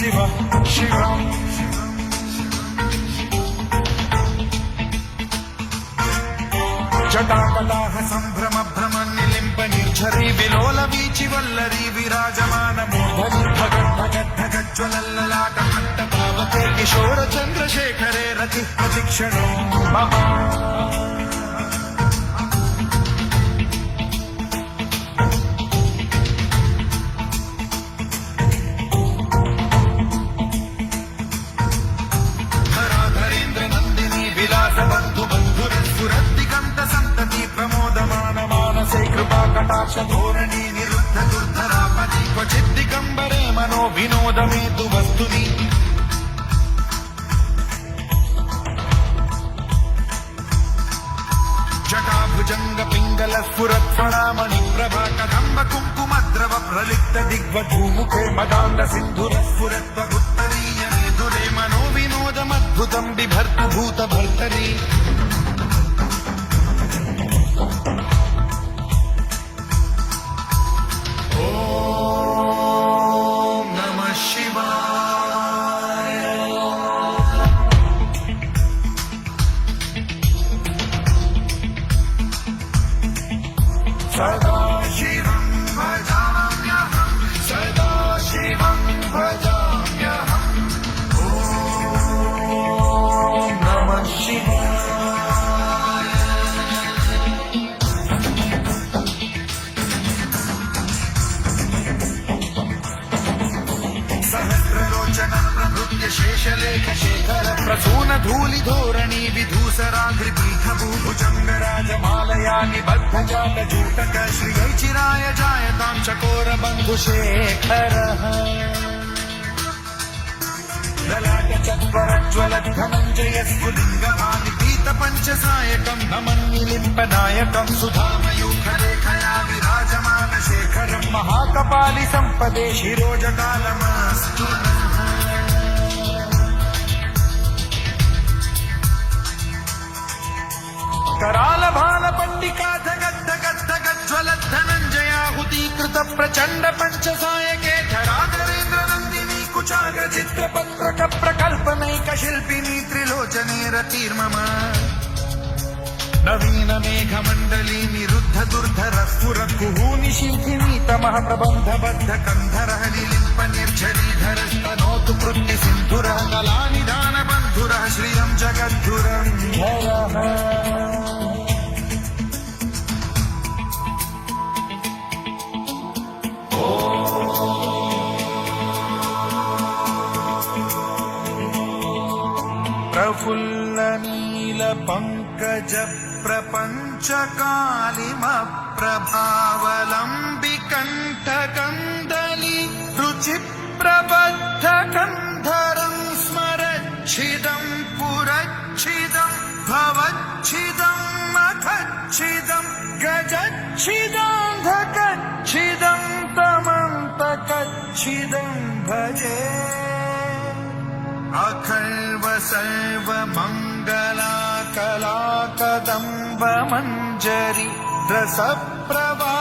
शिव शिवम् जटाकटाह सम्भ्रम भ्रम निलिम्ब निर्झरी विलोल वीचि वल्लरी विराजमान मूर्धनि भगज्ज्वलल्ललाट पावके किशोर चन्द्रशेखरे रति प्रतिक्षणो मम धोरणी निरुद्ध दुर्धरापति क्वचित् दिगम्बरे मनो विनोदमेतु वस्तुनि जटाभुजङ्ग पिङ्गल स्फुरत्फणामणि प्रभा कदम्ब कुङ्कुमद्रव प्रलिप्त दिग्वधूमुखे मदान्द सिन्धुर स्फुरत्वगुत्तरीय मेधुरे मनो विनोदमद्भुतम् बिभर्तु भूत भर्तरी सदा शिवं भजाम्यहं सदा शिवं भजाम्यहम् ॐ नमः शिवाय सहस्रलोचन प्रभृत्य शेषलेख शेखर प्रसून धूलि धोरणी विधूसराग्रिपीठभूभुजङ्गराजमालया निबद्ध जातजूटक श्रियैचिराय जायतां चकोर बन्धुशेखरः ललाट चत्वरज्ज्वल धनञ्जय स्फुलिङ्गभानि पीतपञ्चसायकं नमन्निलिम्पनायकं सुधामयूखरेखया विराजमान शेखरं महाकपालि सम्पदे शिरोजकालमस्तु कराल भाल पंडिका धगद्धगद्धगज्ज्वलद्धनञ्जयाहुतीकृत प्रचण्ड पञ्चसायके धराधरेन्द्र नन्दिनी कुचाग्र चित्रपत्रक प्रकल्पनैक शिल्पिनी त्रिलोचने रतिर्मम नवीन मेघमण्डली निरुद्ध दुर्धर स्फुर कुहूनि शिल्पिनी तमः प्रबन्धबद्ध कन्धरः निलिम्प निर्झरीधर स्तनोतु कृत्ति सिन्धुरः कलानिधान बन्धुरः श्रियं जगद्धुरं धरः प्रफुल्ल नील पंकज प्रपंच कालिम प्रभावलंबि कंठ कंदली रुचि प्रबद्ध कंधरं स्मरच्छिदं पुरच्छिदं भवच्छिदं मखच्छिदं गजच्छिदं धकच्छिदं तमन्तकच्छिदं भजे अखर्व सर्व मंगला कला कदम्ब मंजरी रस प्रभा